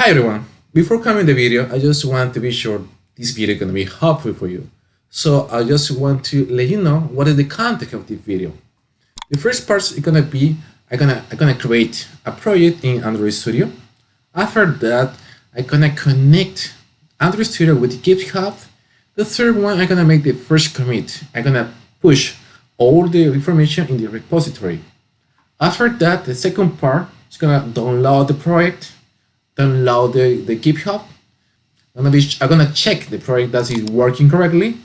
Hi everyone! Before coming the video, I just want to be sure this video is gonna be helpful for you. So I just want to let you know what is the context of this video. The first part is gonna be I'm gonna create a project in Android Studio. After that, I'm gonna connect Android Studio with Github. The third one, I'm gonna make the first commit. I'm gonna push all the information in the repository. After that, the second part is gonna download the project, download the GitHub. I'm gonna check the project that is working correctly.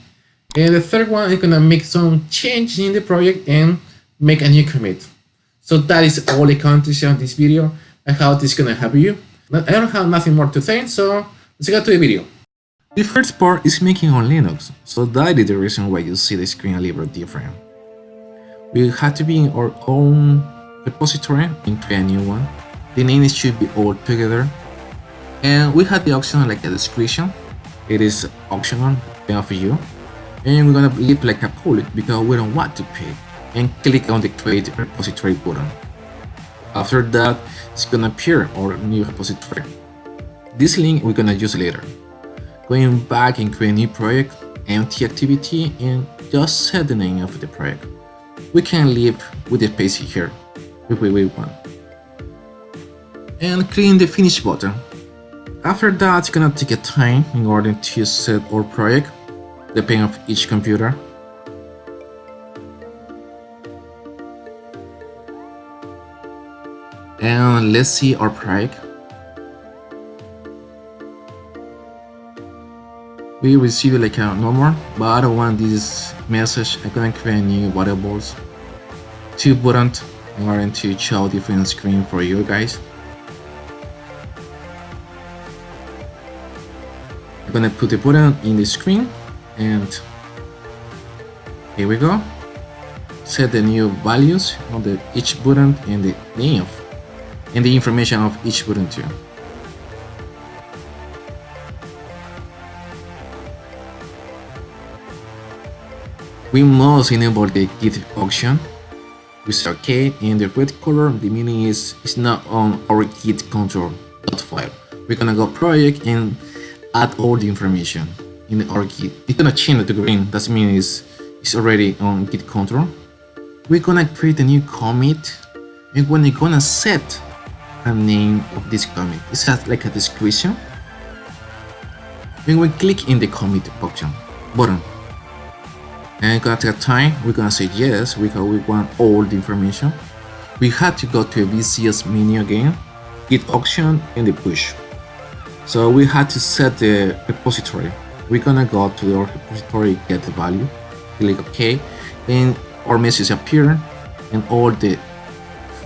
And the third one is gonna make some change in the project and make a new commit. So that is all the content of this video. I hope this is gonna help you. I don't have nothing more to say, so let's get to the video. The first part is making on Linux, so that is the reason why you see the screen a little bit different. We have to be in our own repository and create a new one. The name should be all together. And we have the option like a description. It is optional for you. And we're gonna leave like a public because we don't want to pay. And click on the create repository button. After that, it's gonna appear our new repository. This link we're gonna use later. Going back and create a new project, empty activity, and just set the name of the project. We can leave with the space here if we want. And click the finish button. After that, it's gonna take a time in order to set our project, depending on each computer. And let's see our project. We receive like a normal, but I don't want this message. I'm gonna create new variables, 2 buttons in order to show different screen for you guys. I'm gonna put the button in the screen and here we go. Set the new values on each button and the name of and the information of each button too. We must enable the Git option. We say OK, and the red color, the meaning is it's not on our Git control.file. We're gonna go project and add all the information in our Git. It's gonna change it to green. That means it's already on Git control. We're gonna create a new commit, and we're gonna set a name of this commit. It has like a description. When we click in the commit option button, and gonna take a time, we're gonna say yes because we want all the information. We had to go to a VCS menu again, Git option and the push. So we had to set the repository. We're gonna go to our repository, get the value, click OK, and our message appear, and all the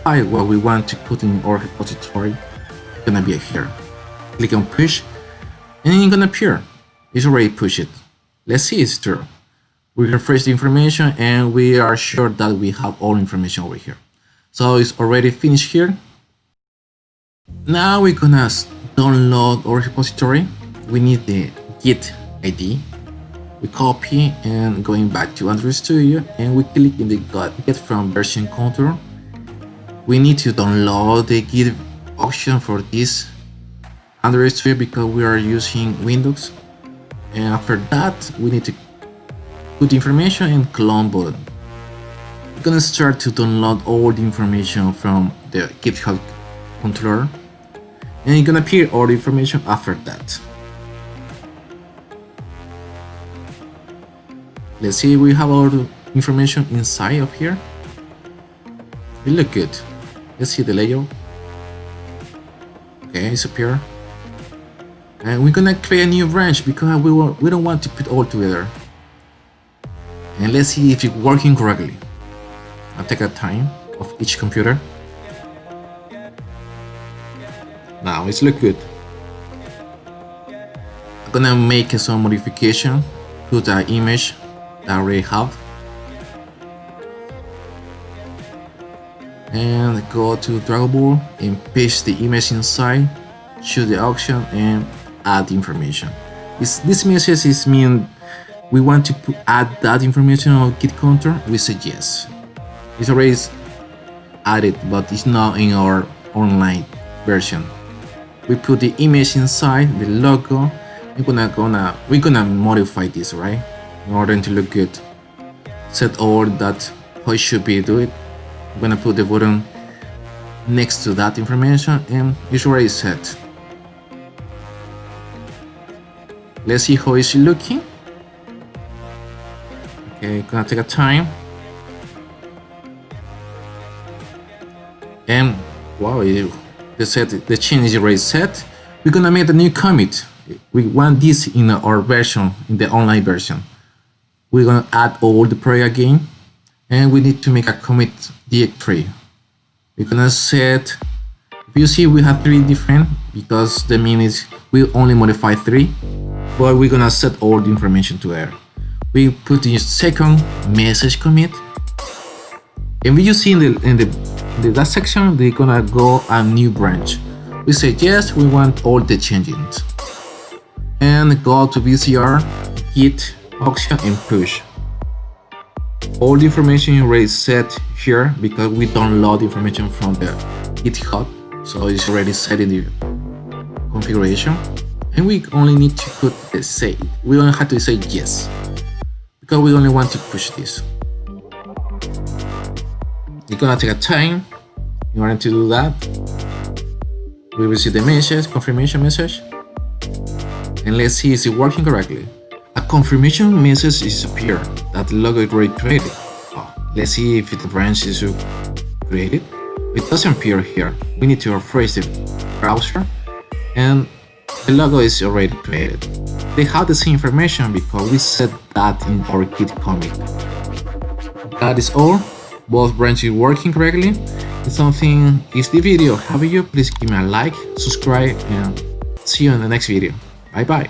file what we want to put in our repository is gonna be here. Click on push, and it's gonna appear. It's already pushed. Let's see it's true. We refresh the information, and we are sure that we have all information over here. So it's already finished here. Now we're gonna download our repository. We need the Git ID. We copy and going back to Android Studio, and we click in the Get from version control. We need to download the Git option for this Android Studio because we are using Windows. And after that, we need to put the information and clone button. We're gonna start to download all the information from the GitHub controller, and it's gonna appear all the information after that. Let's see, we have all the information inside of here. It look good. Let's see the layout. Okay, it's appear. And we're gonna create a new branch because we don't want to put all together. And let's see if it's working correctly. I'll take a time of each computer. Now it's look good. I'm gonna make some modification to the image that I already have. And go to Dragable and paste the image inside, choose the option and add the information. This message is mean we want to add that information on Git control. We say yes. It's already added, but it's not in our online version. We put the image inside, the logo. We're gonna modify this, right? In order to look good. Set all that how it should be do it. I'm gonna put the button next to that information and it's already set. Let's see how it's looking. Okay, gonna take a time. And wow, the change is already set. We're gonna make a new commit. We want this in our version, in the online version. We're gonna add all the project again, and we need to make a commit directory. We're gonna set. If you see, we have 3 different because the mean is we only modify 3, but we're gonna set all the information to there. We put the second message commit, and you see in that section they're gonna go a new branch. We say yes, we want all the changes, and go to VCR, git auction and push. All the information is already set here because we download information from the Github, so it's already set in the configuration, and we only need to put the say. We don't have to say yes because we only want to push this. It's gonna take a time in order to do that. We will see the message, confirmation message, and let's see is it working correctly. A confirmation message is appear that the logo is already created. Oh, let's see if the branch is created. It doesn't appear here. We need to refresh the browser, and the logo is already created. They have the same information because we set that in our Git commit. That is all. Both branches working correctly. If the video helped you, please give me a like, subscribe, and see you in the next video. Bye bye.